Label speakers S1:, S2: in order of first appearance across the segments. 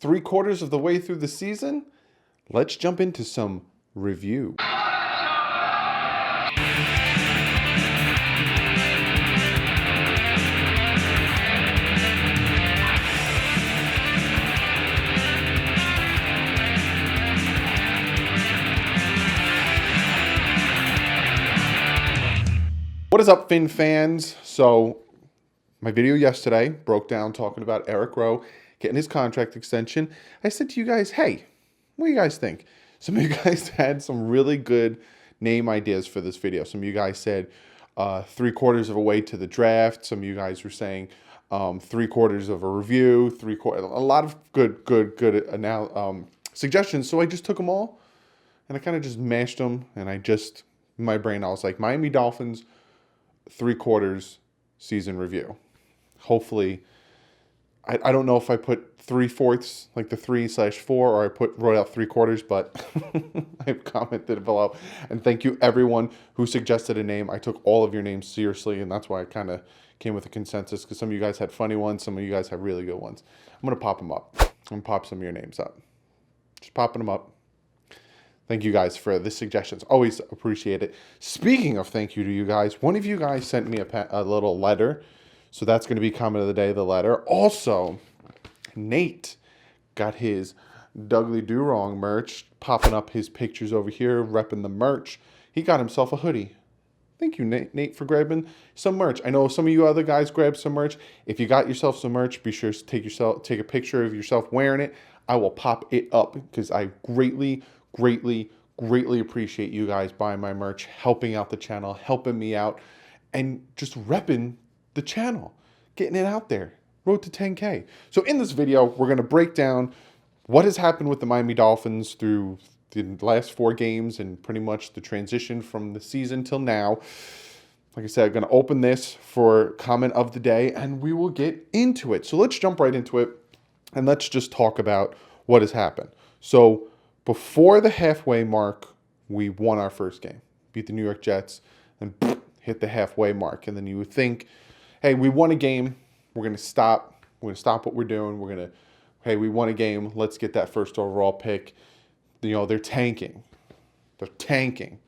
S1: 3/4 of the way through the season, let's jump into some review. What is up, Fin fans? So my video yesterday broke down talking about Eric Rowe getting his contract extension. I said to you guys, hey, what do you guys think? Some of you guys had some really good name ideas for this video. Some of you guys said 3/4 of a way to the draft. Some of you guys were saying 3/4 of a review. A lot of good suggestions. So I just took them all and I kind of just mashed them. And in my brain, I was like, Miami Dolphins 3/4 season review. Hopefully, I don't know if I put 3/4, like the 3/4, or I put Royal 3/4, but I've commented below. And thank you everyone who suggested a name. I took all of your names seriously, and that's why I kind of came with a consensus, because some of you guys had funny ones, some of you guys have really good ones. I'm going to pop them up. I'm going to pop some of your names up. Just popping them up. Thank you guys for the suggestions. Always appreciate it. Speaking of thank you to you guys, one of you guys sent me a little letter. So that's going to be comment of the day, the letter. Also, Nate got his DouglieDoWrong merch, popping up his pictures over here, repping the merch. He got himself a hoodie. Thank you, Nate, for grabbing some merch. I know some of you other guys grabbed some merch. If you got yourself some merch, be sure to take a picture of yourself wearing it. I will pop it up because I greatly appreciate you guys buying my merch, helping out the channel, helping me out, and just repping the channel, getting it out there. Road to 10K. So in this video, we're going to break down what has happened with the Miami Dolphins through the last 4 games and pretty much the transition from the season till now. Like I said, I'm going to open this for comment of the day, and we will get into it. So let's jump right into it, and let's just talk about what has happened. So before the halfway mark, we won our first game, beat the New York Jets, and hit the halfway mark. And then you would think, hey, we won a game. We're going to stop. We're going to stop what we're doing. Hey, we won a game. Let's get that first overall pick. You know, they're tanking. They're tanking.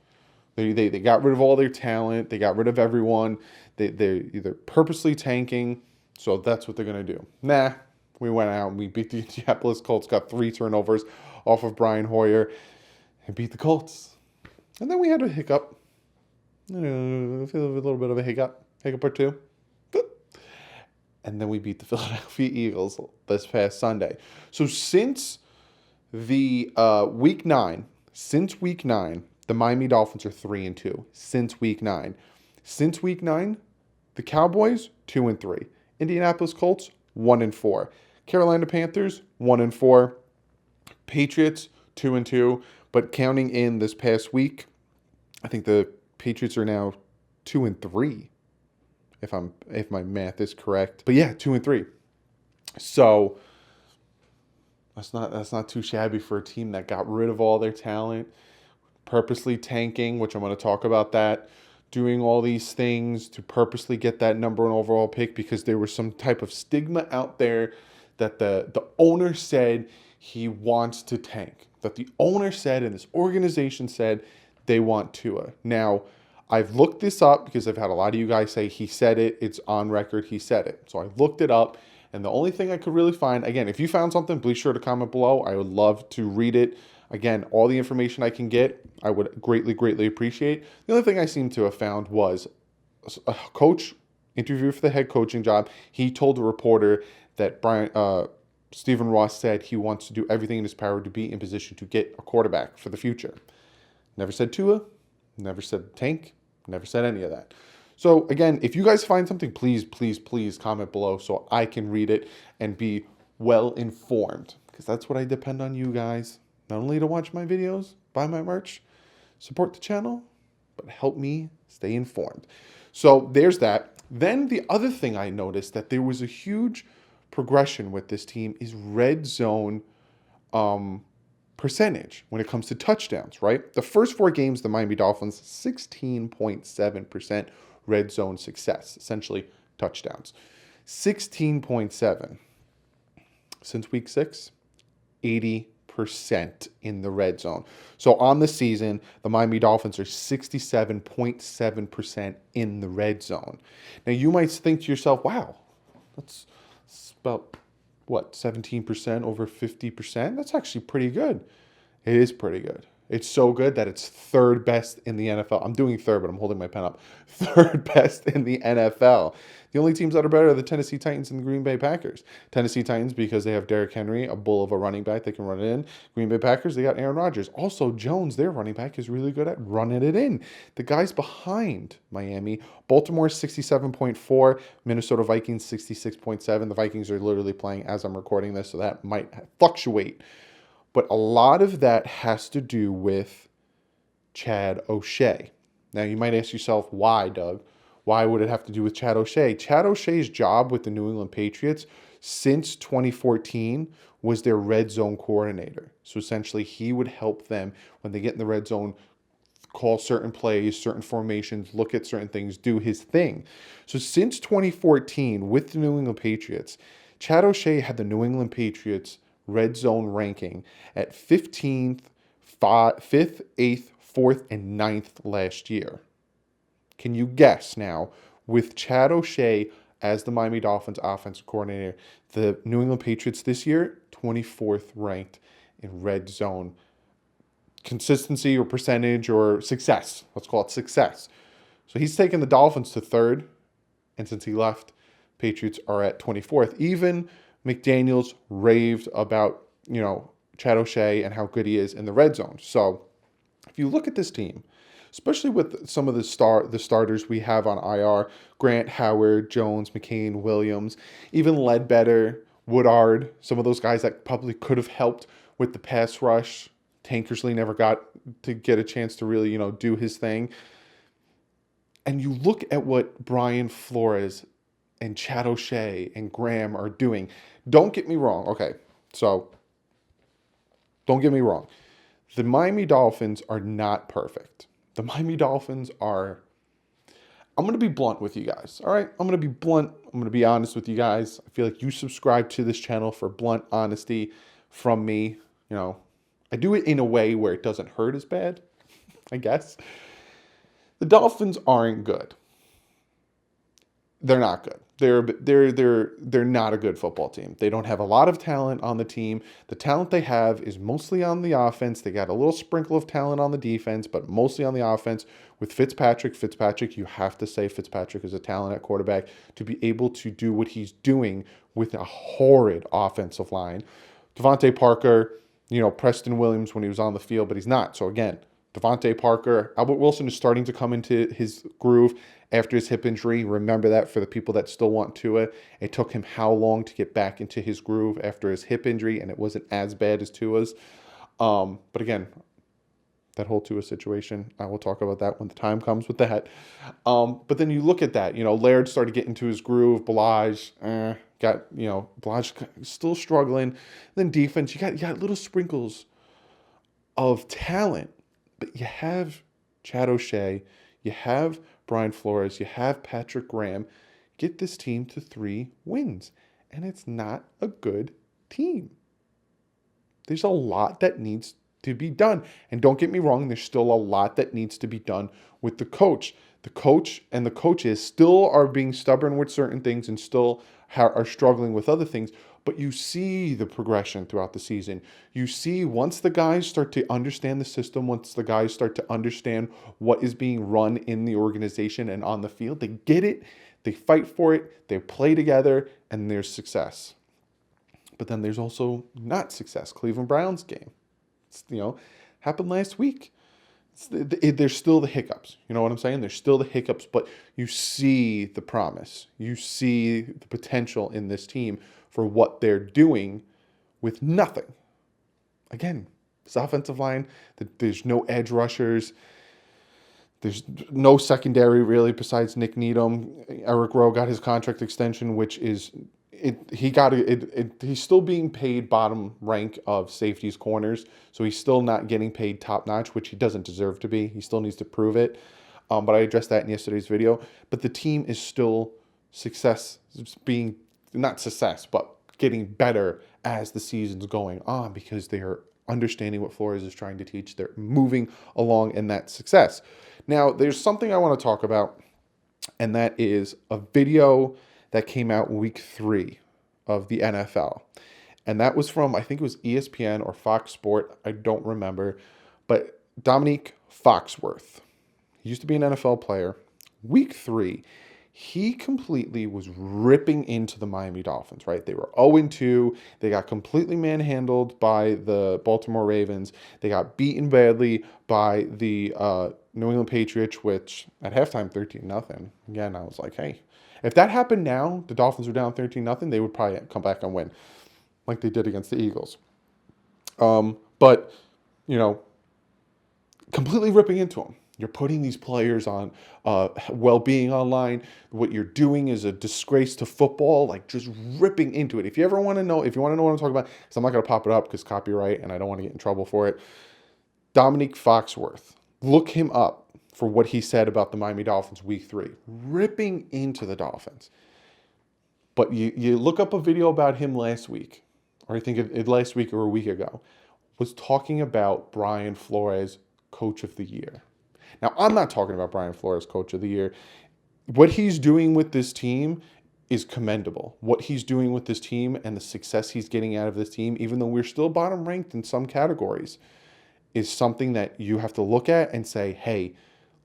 S1: They got rid of all their talent. They got rid of everyone. They're either purposely tanking. So that's what they're going to do. Nah, we went out and we beat the Indianapolis Colts, got 3 turnovers off of Brian Hoyer, and beat the Colts. And then we had a hiccup. A little bit of a hiccup or two. And then we beat the Philadelphia Eagles this past Sunday. So since the week 9, the Miami Dolphins are 3-2. Since week 9. Since week 9, the Cowboys 2-3. Indianapolis Colts 1-4. Carolina Panthers 1-4. Patriots 2-2. But counting in this past week, I think the Patriots are now 2-3. If my math is correct. But yeah, 2-3. So that's not too shabby for a team that got rid of all their talent, purposely tanking, which I'm going to talk about that, doing all these things to purposely get that number 1 overall pick because there was some type of stigma out there that the owner said he wants to tank. That the owner said and this organization said they want Tua. Now, I've looked this up because I've had a lot of you guys say he said it. It's on record. He said it. So I looked it up. And the only thing I could really find, again, if you found something, please sure to comment below. I would love to read it. Again, all the information I can get, I would greatly appreciate. The only thing I seem to have found was a coach interview for the head coaching job. He told a reporter that Stephen Ross said he wants to do everything in his power to be in position to get a quarterback for the future. Never said Tua. Never said tank. Never said any of that. So again, if you guys find something, please comment below so I can read it and be well informed. Because that's what I depend on you guys. Not only to watch my videos, buy my merch, support the channel, but help me stay informed. So there's that. Then the other thing I noticed that there was a huge progression with this team is red zone percentage when it comes to touchdowns, right? The first 4 games, the Miami Dolphins, 16.7% red zone success, essentially touchdowns. 16.7. Since week 6, 80% in the red zone. So on the season, the Miami Dolphins are 67.7% in the red zone. Now you might think to yourself, wow, that's about what, 17% over 50%? That's actually pretty good. It is pretty good. It's so good that it's third best in the NFL. I'm doing third, but I'm holding my pen up. Third best in the NFL. The only teams that are better are the Tennessee Titans and the Green Bay Packers. Tennessee Titans because they have Derrick Henry, a bull of a running back. They can run it in. Green Bay Packers, they got Aaron Rodgers. Also, Jones, their running back, is really good at running it in. The guys behind Miami, Baltimore 67.4, Minnesota Vikings 66.7. The Vikings are literally playing as I'm recording this, so that might fluctuate. But a lot of that has to do with Chad O'Shea. Now, you might ask yourself, why, Doug? Why would it have to do with Chad O'Shea? Chad O'Shea's job with the New England Patriots since 2014 was their red zone coordinator. So essentially, he would help them when they get in the red zone, call certain plays, certain formations, look at certain things, do his thing. So since 2014, with the New England Patriots, Chad O'Shea had the New England Patriots red zone ranking at 15th, 5th, 8th, 4th, and 9th last year. Can you guess now, with Chad O'Shea as the Miami Dolphins offensive coordinator, the New England Patriots this year, 24th ranked in red zone consistency or percentage or success. Let's call it success. So he's taken the Dolphins to third, and since he left, Patriots are at 24th. Even McDaniels raved about, Chad O'Shea and how good he is in the red zone. So if you look at this team, especially with some of the starters we have on IR, Grant, Howard, Jones, McCain, Williams, even Ledbetter, Woodard, some of those guys that probably could have helped with the pass rush. Tankersley never got to get a chance to really, do his thing. And you look at what Brian Flores and Chad O'Shea and Graham are doing. Don't get me wrong. Okay, so don't get me wrong. The Miami Dolphins are not perfect. The Miami Dolphins are, I'm going to be blunt with you guys, all right? I'm going to be blunt. I'm going to be honest with you guys. I feel like you subscribe to this channel for blunt honesty from me. I do it in a way where it doesn't hurt as bad, I guess. The Dolphins aren't good. They're not good. They're not a good football team. They don't have a lot of talent on the team. The talent they have is mostly on the offense. They got a little sprinkle of talent on the defense, but mostly on the offense. With Fitzpatrick, you have to say Fitzpatrick is a talent at quarterback to be able to do what he's doing with a horrid offensive line. Devontae Parker, Preston Williams when he was on the field, but he's not. So again, Devontae Parker, Albert Wilson is starting to come into his groove after his hip injury. Remember that for the people that still want Tua. It took him how long to get back into his groove after his hip injury, and it wasn't as bad as Tua's. But again, that whole Tua situation, I will talk about that when the time comes with that. But then you look at that, Laird started getting into his groove. Blige, Blige still struggling. Then defense, you got little sprinkles of talent. But you have Chad O'Shea, you have Brian Flores, you have Patrick Graham. Get this team to 3 wins. And it's not a good team. There's a lot that needs to be done. And don't get me wrong, there's still a lot that needs to be done with the coach. The coach and the coaches still are being stubborn with certain things and still are struggling with other things. But you see the progression throughout the season. You see once the guys start to understand the system, once the guys start to understand what is being run in the organization and on the field, they get it, they fight for it, they play together, and there's success. But then there's also not success. Cleveland Browns game, happened last week. There's still the hiccups. You know what I'm saying? There's still the hiccups, but you see the promise. You see the potential in this team for what they're doing with nothing. Again, this offensive line, there's no edge rushers. There's no secondary really besides Nick Needham. Eric Rowe got his contract extension, which is he's still being paid bottom rank of safeties corners, so he's still not getting paid top notch, which he doesn't deserve to be. He still needs to prove it. But I addressed that in yesterday's video. But the team is still not success, but getting better as the season's going on because they are understanding what Flores is trying to teach. They're moving along in that success. Now, there's something I want to talk about, and that is a video that came out week 3 of the NFL. And that was from, I think it was ESPN or Fox Sport. I don't remember. But Dominique Foxworth, he used to be an NFL player. Week 3, he completely was ripping into the Miami Dolphins, right? They were 0-2. They got completely manhandled by the Baltimore Ravens. They got beaten badly by the New England Patriots, which at halftime 13-0. Again, I was like, hey, if that happened now, the Dolphins were down 13-0, they would probably come back and win like they did against the Eagles. But, completely ripping into them. You're putting these players on well-being online. What you're doing is a disgrace to football, like just ripping into it. If you want to know what I'm talking about, because I'm not going to pop it up because copyright and I don't want to get in trouble for it. Dominique Foxworth, look him up for what he said about the Miami Dolphins week 3, ripping into the Dolphins. But you look up a video about him last week, or I think it last week or a week ago, was talking about Brian Flores, Coach of the Year. Now, I'm not talking about Brian Flores, Coach of the Year. What he's doing with this team is commendable. What he's doing with this team and the success he's getting out of this team, even though we're still bottom ranked in some categories, is something that you have to look at and say, hey,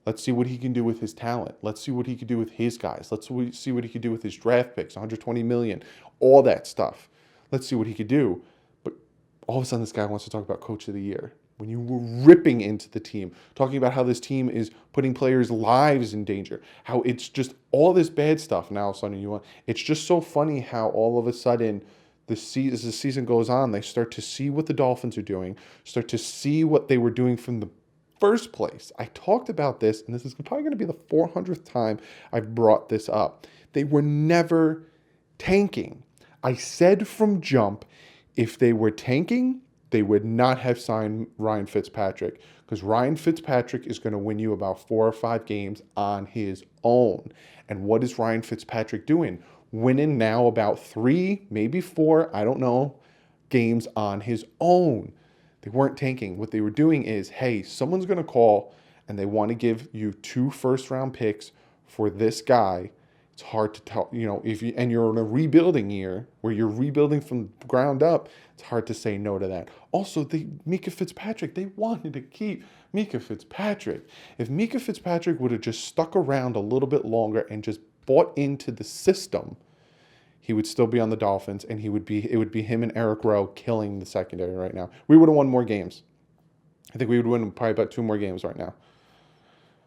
S1: let's see what he can do with his talent. Let's see what he can do with his guys. Let's see what he can do with his draft picks, $120 million, all that stuff. Let's see what he could do. But all of a sudden, this guy wants to talk about Coach of the Year. When you were ripping into the team, talking about how this team is putting players' lives in danger, how it's just all this bad stuff. Now, all of a sudden, it's just so funny how all of a sudden, as the season goes on, they start to see what the Dolphins are doing, start to see what they were doing from the first place. I talked about this, and this is probably going to be the 400th time I've brought this up. They were never tanking. I said from jump, if they were tanking, they would not have signed Ryan Fitzpatrick, because Ryan Fitzpatrick is going to win you about 4 or 5 games on his own. And what is Ryan Fitzpatrick doing? Winning now about 3, maybe 4, I don't know, games on his own. They weren't tanking. What they were doing is, hey, someone's going to call and they want to give you 2 first-round picks for this guy. It's hard to tell, if you're in a rebuilding year where you're rebuilding from the ground up, it's hard to say no to that. Also, Mika Fitzpatrick, they wanted to keep Mika Fitzpatrick. If Mika Fitzpatrick would have just stuck around a little bit longer and just bought into the system, he would still be on the Dolphins, and it would be him and Eric Rowe killing the secondary right now. We would have won more games. I think we would win probably about 2 more games right now.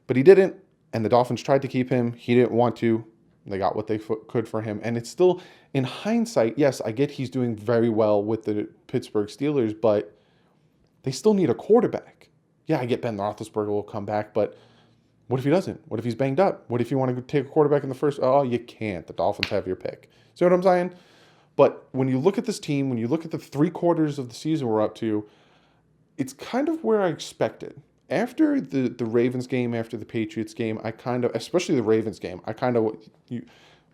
S1: But he didn't, and the Dolphins tried to keep him. He didn't want to. They got what they could for him. And it's still, in hindsight, yes, I get he's doing very well with the Pittsburgh Steelers, but they still need a quarterback. Yeah, I get Ben Roethlisberger will come back, but what if he doesn't? What if he's banged up? What if you want to take a quarterback in the first? Oh, you can't. The Dolphins have your pick. See what I'm saying? But when you look at this team, when you look at the 3 quarters of the season we're up to, it's kind of where I expected. After the Ravens game, after the Patriots game, especially the Ravens game, I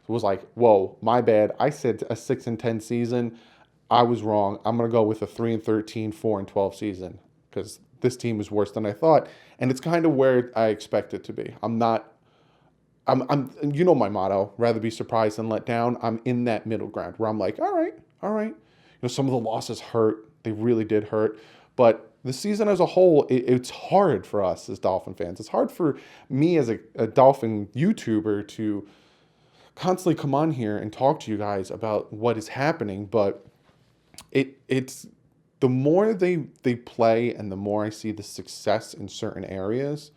S1: was like, whoa, my bad. I said a 6-10 season. I was wrong. I'm going to go with a 3-13, 4-12 season, because this team is worse than I thought. And it's kind of where I expect it to be. I'm my motto, rather be surprised than let down. I'm in that middle ground where I'm like, all right. Some of the losses hurt. They really did hurt. But the season as a whole, it's hard for us as Dolphin fans. It's hard for me as a Dolphin YouTuber to constantly come on here and talk to you guys about what is happening. But it's the more they play and the more I see the success in certain areas,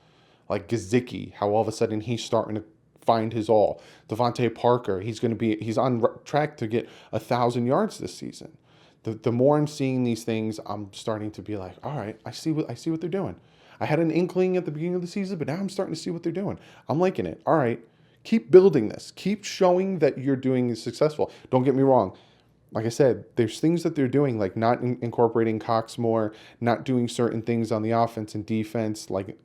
S1: like Gesicki, how all of a sudden he's starting to find his all. Devontae Parker, he's on track to get 1,000 yards this season. The more I'm seeing these things, I'm starting to be like, all right, I see what they're doing. I had an inkling at the beginning of the season, but now I'm starting to see what they're doing. I'm liking it. All right, keep building this. Keep showing that you're doing this successful. Don't get me wrong. Like I said, there's things that they're doing, like not incorporating Cox more, not doing certain things on the offense and defense, like,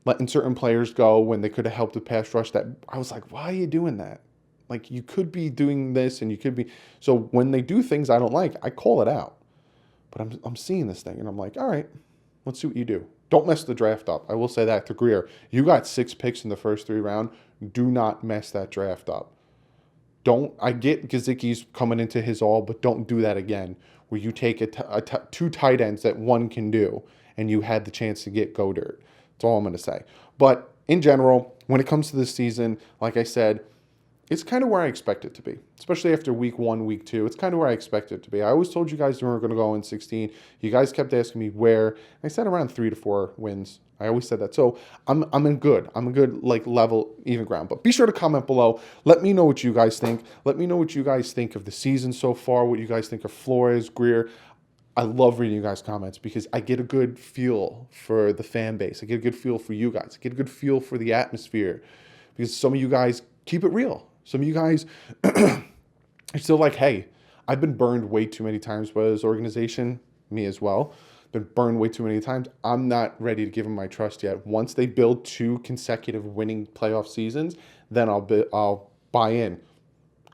S1: letting certain players go when they could have helped the pass rush. That I was like, why are you doing that? Like, you could be doing this and you could be. So when they do things I don't like, I call it out. But I'm seeing this thing and I'm like, all right, let's see what you do. Don't mess the draft up. I will say that to Greer. You got 6 picks in the first 3 rounds. Do not mess that draft up. I get Gesicki's coming into his all, but don't do that again, where you take 2 tight ends that one can do, and you had the chance to get go dirt. That's all I'm going to say. But in general, when it comes to this season, like I said, it's kind of where I expect it to be, especially after week 1, week 2. It's kind of where I expect it to be. I always told you guys we were going to go in 16. You guys kept asking me where. I said around 3 to 4 wins. I always said that. So I'm in good. I'm a good level, even ground. But be sure to comment below. Let me know what you guys think. Let me know what you guys think of the season so far. What you guys think of Flores, Greer. I love reading you guys' comments because I get a good feel for the fan base. I get a good feel for you guys. I get a good feel for the atmosphere because some of you guys keep it real. Some of you guys are still like, hey, I've been burned way too many times by this organization, me as well. Been burned way too many times. I'm not ready to give them my trust yet. Once they build 2 consecutive winning playoff seasons, then I'll buy in.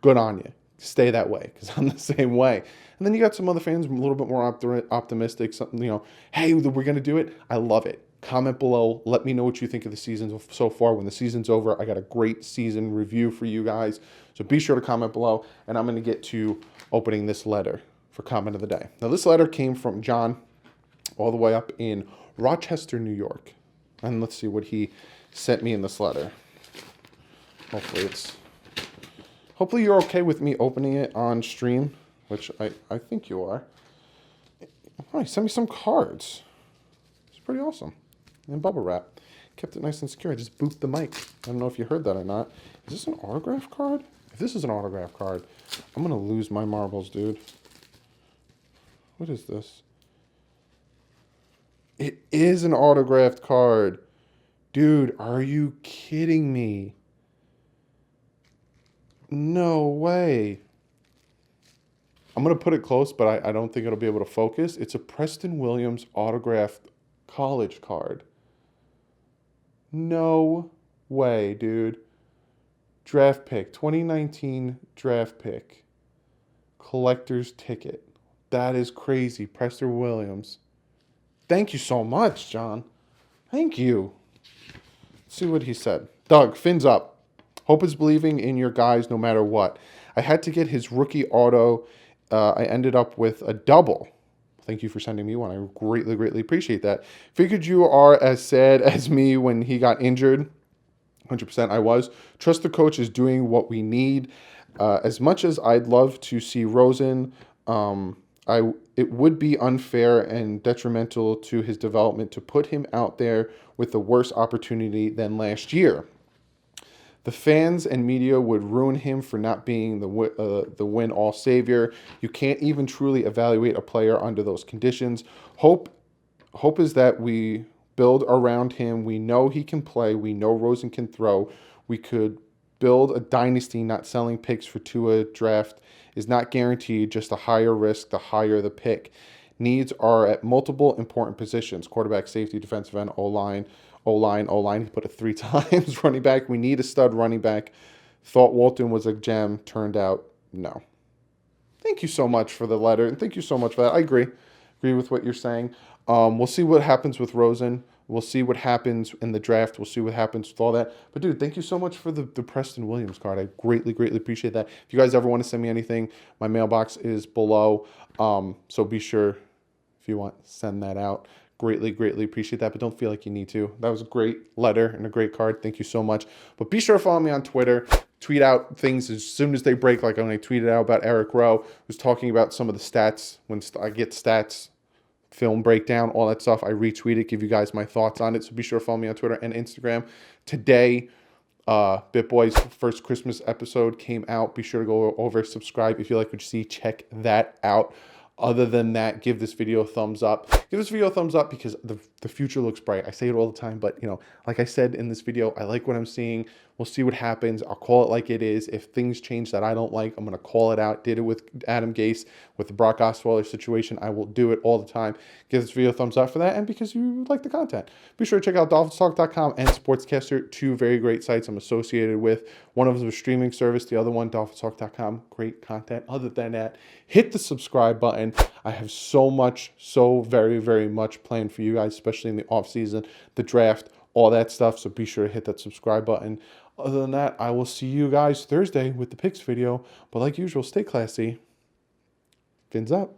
S1: Good on you. Stay that way because I'm the same way. And then you got some other fans a little bit more optimistic. Something, hey, we're going to do it. I love it. Comment below. Let me know what you think of the season so far. When the season's over, I got a great season review for you guys. So be sure to comment below. And I'm going to get to opening this letter for comment of the day. Now, this letter came from John all the way up in Rochester, New York. And let's see what he sent me in this letter. Hopefully you're okay with me opening it on stream, which I think you are. Oh, he sent me some cards. It's pretty awesome. And bubble wrap. Kept it nice and secure. I just booped the mic. I don't know if you heard that or not. Is this an autograph card? If this is an autograph card, I'm going to lose my marbles, dude. What is this? It is an autographed card. Dude, are you kidding me? No way. I'm going to put it close, but I don't think it'll be able to focus. It's a Preston Williams autographed college card. No way, dude. Draft pick. 2019 draft pick. Collector's ticket. That is crazy. Preston Williams. Thank you so much, John. Thank you. Let's see what he said. Doug, fins up. Hope is believing in your guys no matter what. I had to get his rookie auto. I ended up with a double. Thank you for sending me one. I greatly, greatly appreciate that. Figured you are as sad as me when he got injured. 100% I was. Trust the coach is doing what we need. As much as I'd love to see Rosen, it would be unfair and detrimental to his development to put him out there with the worse opportunity than last year. The fans and media would ruin him for not being the win-all savior. You can't even truly evaluate a player under those conditions. Hope is that we build around him. We know he can play. We know Rosen can throw. We could build a dynasty. Not selling picks for Tua draft is not guaranteed. Just a higher risk, the higher the pick. Needs are at multiple important positions: quarterback, safety, defensive end, O-line. He put it 3 times. Running back. We need a stud running back. Thought Walton was a gem. Turned out, no. Thank you so much for the letter. And thank you so much for that. I agree with what you're saying. We'll see what happens with Rosen. We'll see what happens in the draft. We'll see what happens with all that. But, dude, thank you so much for the Preston Williams card. I greatly, greatly appreciate that. If you guys ever want to send me anything, my mailbox is below. So be sure, if you want, send that out. Greatly, greatly appreciate that, but don't feel like you need to. That was a great letter and a great card. Thank you so much. But be sure to follow me on Twitter. Tweet out things as soon as they break, like when I tweeted out about Eric Rowe. Was talking about some of the stats. When I get stats, film breakdown, all that stuff, I retweet it, give you guys my thoughts on it. So be sure to follow me on Twitter and Instagram. Today, BitBoy's first Christmas episode came out. Be sure to go over, subscribe. If you like what you see, check that out. Other than that, give this video a thumbs up. Give this video a thumbs up because the future looks bright. I say it all the time, but like I said in this video, I like what I'm seeing. We'll see what happens. I'll call it like it is. If things change that I don't like, I'm going to call it out. Did it with Adam Gase, with the Brock Osweiler situation. I will do it all the time. Give this video a thumbs up for that and because you like the content. Be sure to check out DolphinsTalk.com and Sportscaster, two very great sites I'm associated with. One of them is a streaming service. The other one, DolphinsTalk.com. Great content. Other than that, hit the subscribe button. I have so very, very much planned for you guys, especially in the offseason, the draft, all that stuff. So be sure to hit that subscribe button. Other than that, I will see you guys Thursday with the picks video. But like usual, stay classy. Fins up.